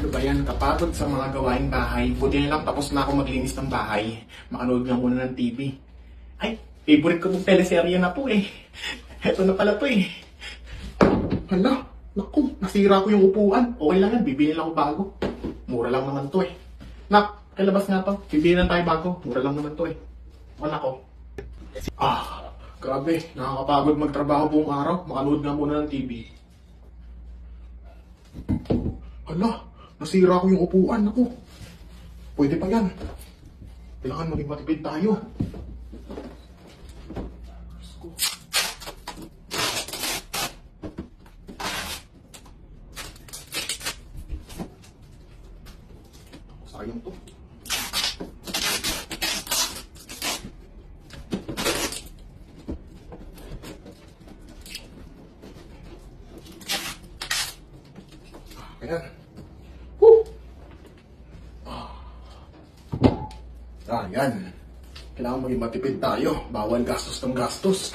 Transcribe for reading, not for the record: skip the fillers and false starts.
Ano ba yan? Kapagod sa mga gawaing bahay. Buti na lang tapos na ako maglinis ng bahay. Makanood lang muna ng TV. Ay, favorite ko itong teleserye na po eh. Eto na pala to eh. Hala, naku, nasira ko yung upuan. Okay lang yan, bibili lang ako bago. Mura lang naman to eh. Nak, kalabas nga to. Bibili lang tayo bago. Mura lang naman to eh. Wala ko. Grabe, nakakapagod magtrabaho buong araw. Makanood nga muna ng TV. Hala, nasira ko yung upuan ako. Pwede pa yan. Kailangan maging matipid tayo. Sayang to. Ayan. Woo! Yan. Kailangan maging matipid tayo. Bawal gastos ng gastos.